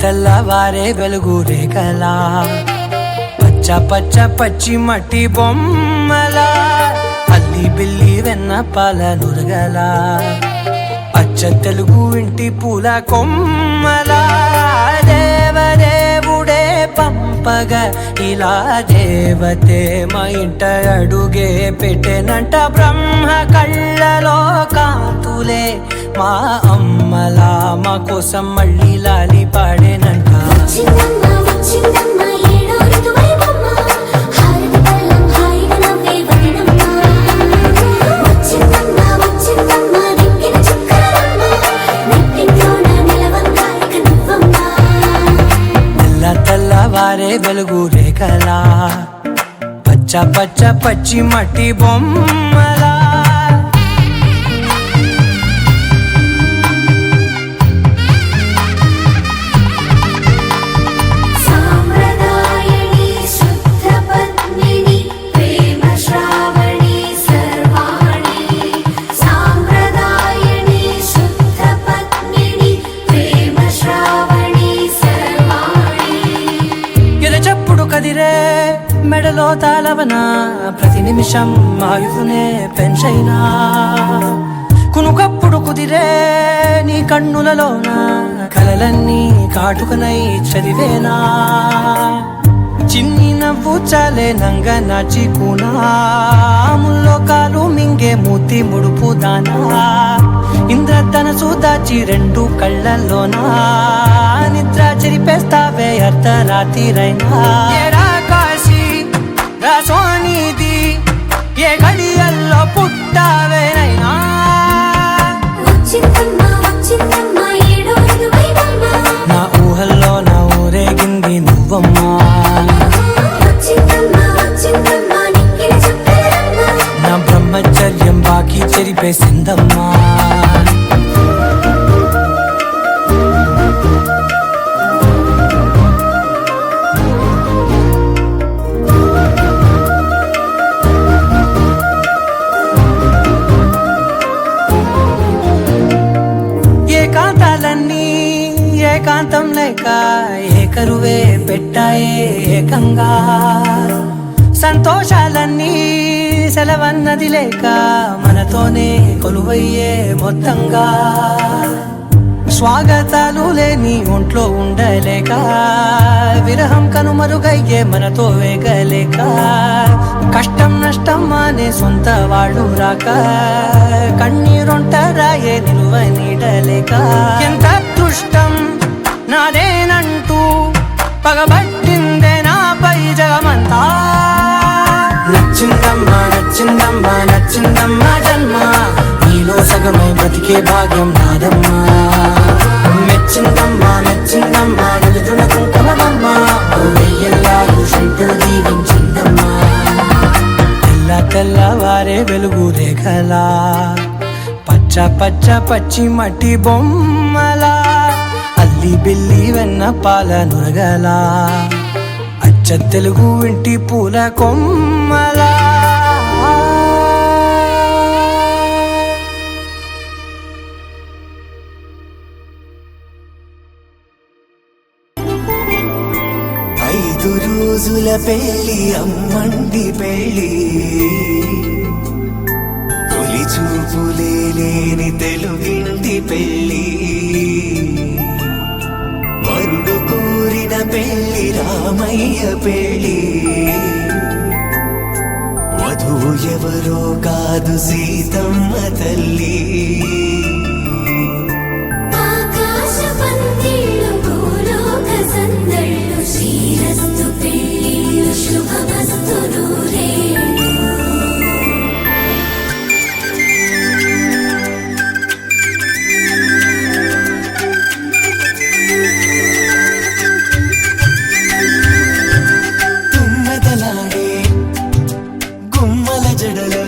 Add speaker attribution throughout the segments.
Speaker 1: తెల్లవారే వెలుగు రేఖలా పచ్చ పచ్చ పచ్చి మట్టి బొమ్మలా అల్లి బిల్లి వెన్న పాల నురగలా అచ్చ తెలుగు ఇంటి పూల కొమ్మలా దేవదేవుడే పంపగా ఇలా దేవతే మా ఇంట అడుగే పెట్టెనంట బ్రహ్మ కళ్ళలో కాంతులే మా అమ్మలా మా కోసం మళ్ళీ లాలి పాడేనంట తెల్లవారే వెలుగు రేఖలా పచ్చ పచ్చ పచ్చి మట్టి బొమ్మలా కదిరే మెడలో తాళవన ప్రతి నిమిషం ఆయుధునే పెంచైనా కునుకప్పుడు కుదిరే నీ కన్నులలోన కలలన్నీ కాటుకనై చదివేనా చిన్ని నవ్వు చాలే నంగ నాచి కూనాముల్లో కాలు మింగే మూతి ముడుపు దానా ఇంద్రధనసు దాచి రెండు కళ్ళల్లోనా నిద్ర చెరిపేస్తావే అర్ధరాత్రిరైనా కాశీ రాసోనిది ఏ గడియల్లో పుట్టావేనైనా నా ఊహల్లో నా ఊరేగింది నువ్వమ్మా నా బ్రహ్మచర్యం బాకీ చెరిపేసిందమ్మా ఏకాంతాలన్నీ ఏకాంతం లేక ఏకరువే పెట్టాయే ఏకంగా సంతోషాలన్నీ సెలవన్నది లేక మనతోనే కొలువయ్యే మొత్తంగా స్వాగతాలు లేని ఒంట్లో ఉండలేక విరహం కనుమరుగయ్యే మనతో వేగలేక కష్టం నష్టం అనే సొంత వాళ్ళు రాక కన్నీరొంటరాయే నిలువ నీడలేక ఎంత అదృష్టం నాదేనంటూ పగబట్టిందే నాపై జగమంతా నచ్చిందమ్మా నచ్చిందమ్మా నచ్చిందమ్మా జన్మ నీలో సగమై బ్రతికే భాగ్యం నాదమ్మా మెచ్చిందమ్మా మెచ్చిందమ్మా నిలుతున్న కుంకుమమ్మా వెయ్యల్లాగు శంకరు దీవించిందమ్మా తెల్లవారే వెలుగు రేఖలా పచ్చ పచ్చ పచ్చి మట్టి బొమ్మలా అల్లి బిల్లి వెన్న పాల నురగలా అచ్చ తెలుగు ఇంటి పూల కొమ్మలా
Speaker 2: ఐదు రోజుల పెళ్లి అమ్మండి పెళ్లి తొలి చూపులే లేని తెలుగింటి పెళ్లి వరుడు కోరిన పెళ్లి రామయ్య పెళ్లి వధువు ఎవరో కాదు సీతమ్మ తల్లి
Speaker 3: శ్రీరస్తు పెళ్లిళ్ళు శుభమస్తు నూరేళ్ళు
Speaker 2: తుమ్మెదలాడే గుమ్మల జడలు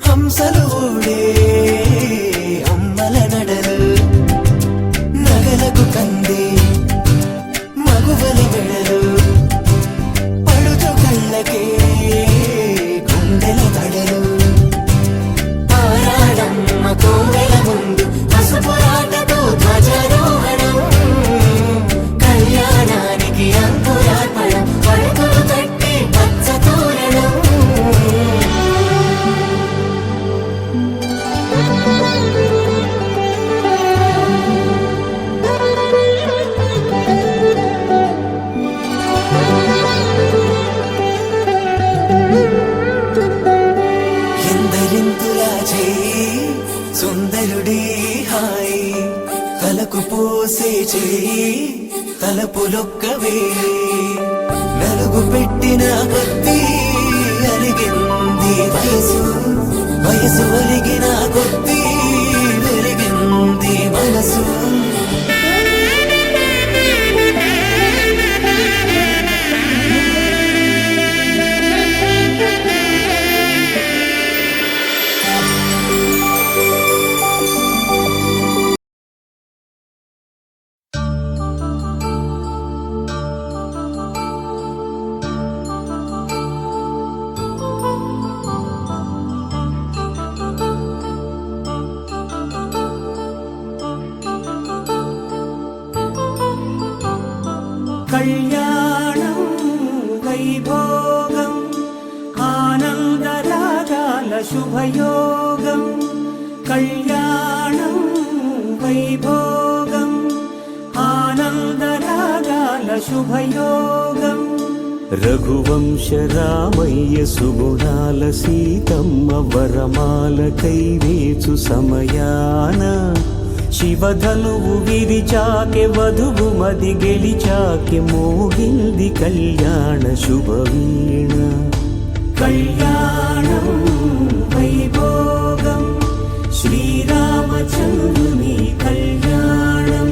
Speaker 2: హంసలు ఓడే అమ్మల నడలు నగ తలపులొక్కవే నలుగు పెట్టిన కొద్దీ అలిగింది వయసు వయసు ఒలిగిన కొద్దీ వెలిగింది మనసు
Speaker 1: కళ్యాణం వైభోగం ఆనందరాగాల శుభయోగం కళ్యాణం వైభోగం ఆనందరాగాల శుభయోగం
Speaker 4: రఘువంశ రామయ్య సుగుణాల సీతమ్మ వరమాల కైవేచు సమయాన శివధనువు విరిచాకె వధువు మది గెలిచాకె మోగింది కళ్యాణ శుభవీణ
Speaker 1: కళ్యాణం వైభోగం శ్రీరామచంద్రుని కళ్యాణం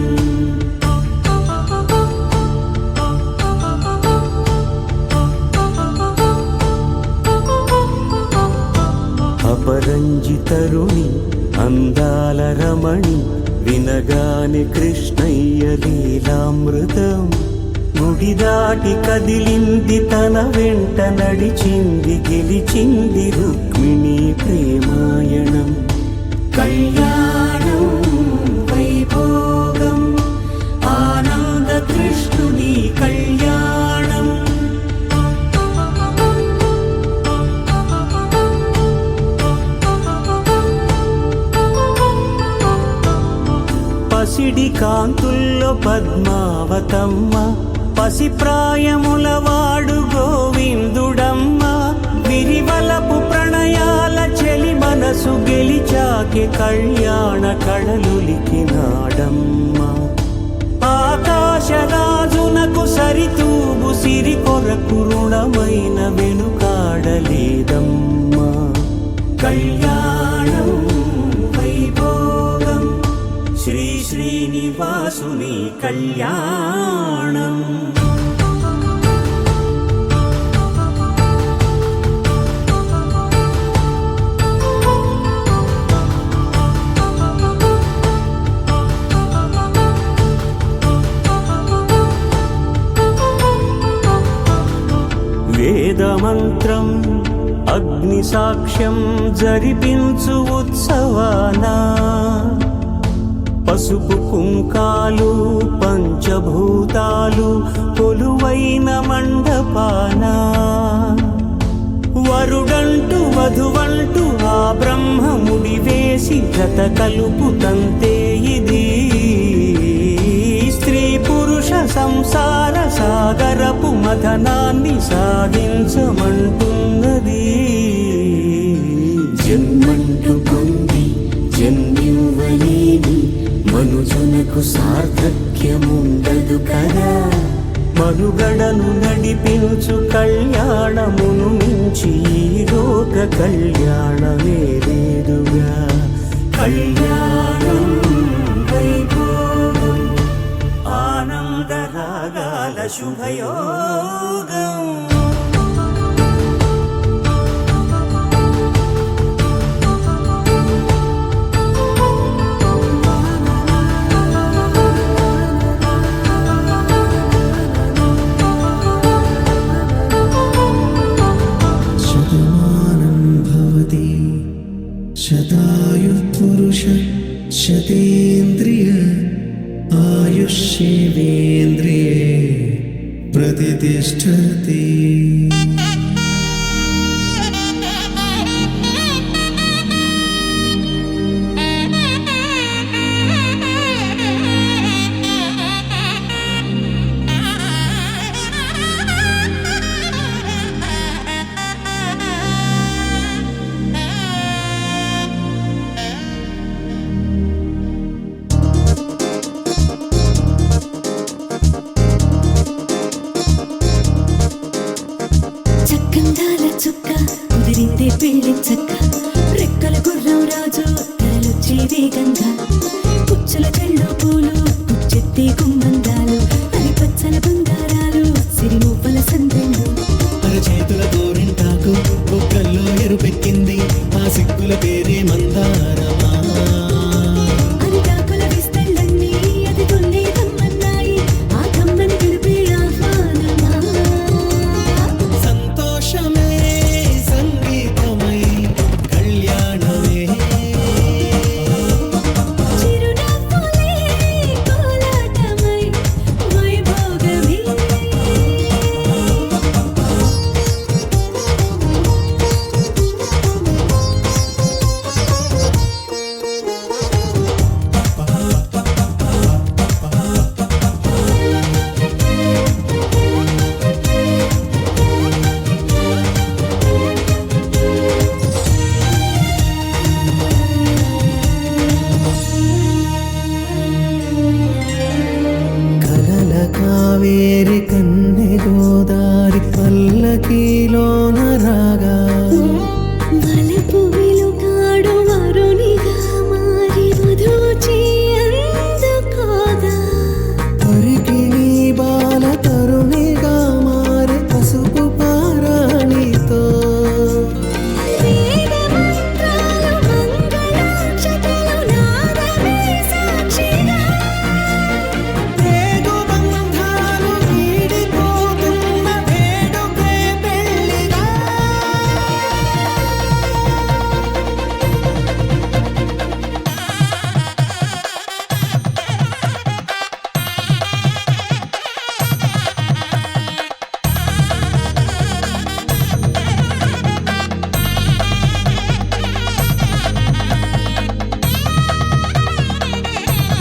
Speaker 4: అపరంజి తరుణి అందాల రమణి వినగాని కృష్ణయ్య లీలామృతం గుడి దాటి కదిలింది తన వెంట నడిచింది గెలిచింది రుక్మిణి ప్రేమాయణం
Speaker 1: కళ్యాణం వైభోగం ఆనంద కృష్ణుని కళ్యాణం
Speaker 4: పసిడి కాంతుల్లో పద్మావతమ్మ పసిప్రాయముల వాడు గోవిందుడమ్మ విరివలపు ప్రణయాల చెలి మనసు గెలిచాకె కళ్యాణ కళలులికినాడమ్మ ఆకాశరాజునకు సరితూగు సిరి కొరకు రుణమైన వెనుకాడలేదమ్మా కళ్యాణం వైభోగం శ్రీ శ్రీనివాసుని కళ్యాణం వేదమంత్రం అగ్ని సాక్ష్యం జరిపించు ఉత్సవానా పసుపు కుంకాలు పంచభూతాలు కొలువైన మండపాన వరుడంటూ వధువంటూ ఆ బ్రహ్మముడి వేసి జత కలుపుతంతే ఇది స్త్రీ పురుష సంసార సాగరపు మథనాన్ని సాధించమంటున్నది జన్మంటూ పొంది జన్మివ్వలేని మనుజునకు సార్థక్యముండదు కదా మనుగడను నడిపించు కళ్యాణమును మించి ఈ లోక కళ్యాణమే లేదుగా కళ్యాణం వైభోగం ఆనందరాగాల శుభయోగం
Speaker 2: శతాయుః పురుష శతేంద్రియ ఆయుష్యేవేంద్రియే ప్రతిష్టతి
Speaker 3: పెళ్లి చక్క రెక్కల గుర్రం రాజు తరలొచ్చే వేగంగా పుచ్చల చెళ్ళు పూలు పుచ్చెత్తి గుమ్మందాలు అది పచ్చల బంగారాలు సిరిమువ్వల సందెళ్ళు
Speaker 2: అరచేతుల గోరింటాకు బొక్కల్లో ఎరుపెక్కింది ఆ సిగ్గుల పేరే మందారమా
Speaker 3: అరిటాకుల విస్తళ్ళన్నీ అది తొల్లి కమ్మన్నాయి ఆ కమ్మని పిలిపే ఆహ్వానమా
Speaker 2: సంతోషమే సంగీతమై కళ్యాణమే
Speaker 3: చిరునవ్వులే కోలాటమై వైభోగమే
Speaker 2: కలల కావేరి